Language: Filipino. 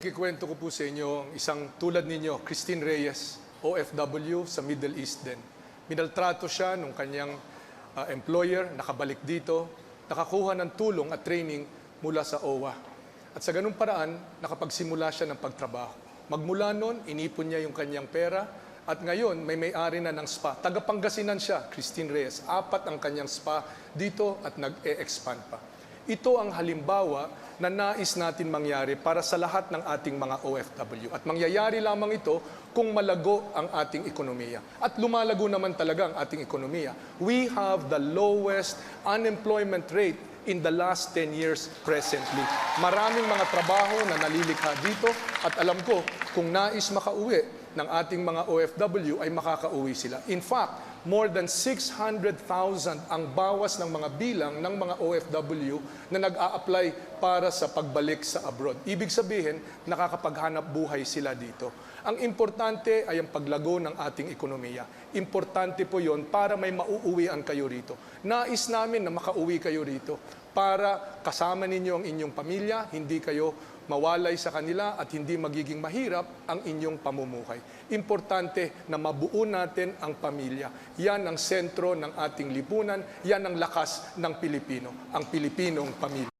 Kikwento ko po sa inyo ang isang tulad ninyo, Christine Reyes, OFW sa Middle East din. Minaltrato siya nung kanyang employer, nakabalik dito, nakakuha ng tulong at training mula sa OWA. At sa ganung paraan, nakapagsimula siya ng pagtrabaho. Magmula noon, inipon niya yung kanyang pera at ngayon may may-ari na ng spa. Tagapangasinan siya, Christine Reyes. 4 ang kanyang spa dito at nag-e-expand pa. Ito ang halimbawa na nais natin mangyari para sa lahat ng ating mga OFW. At mangyayari lamang ito kung malago ang ating ekonomiya. At lumalago naman talaga ang ating ekonomiya. We have the lowest unemployment rate in the last 10 years presently. Maraming mga trabaho na nalilikha dito at alam ko kung nais makauwi ng ating mga OFW ay makakauwi sila. In fact, more than 600,000 ang bawas ng mga bilang ng mga OFW na nag-a-apply para sa pagbalik sa abroad. Ibig sabihin, nakakapaghanap buhay sila dito. Ang importante ay ang paglago ng ating ekonomiya. Importante po yon para may mauuwian kayo rito. Nais namin na makauwi kayo rito para kasama ninyo ang inyong pamilya, hindi kayo mawalay sa kanila at hindi magiging mahirap ang inyong pamumuhay. Importante na mabuo natin ang pamilya. Yan ang sentro ng ating lipunan, yan ang lakas ng Pilipino, ang Pilipinong pamilya.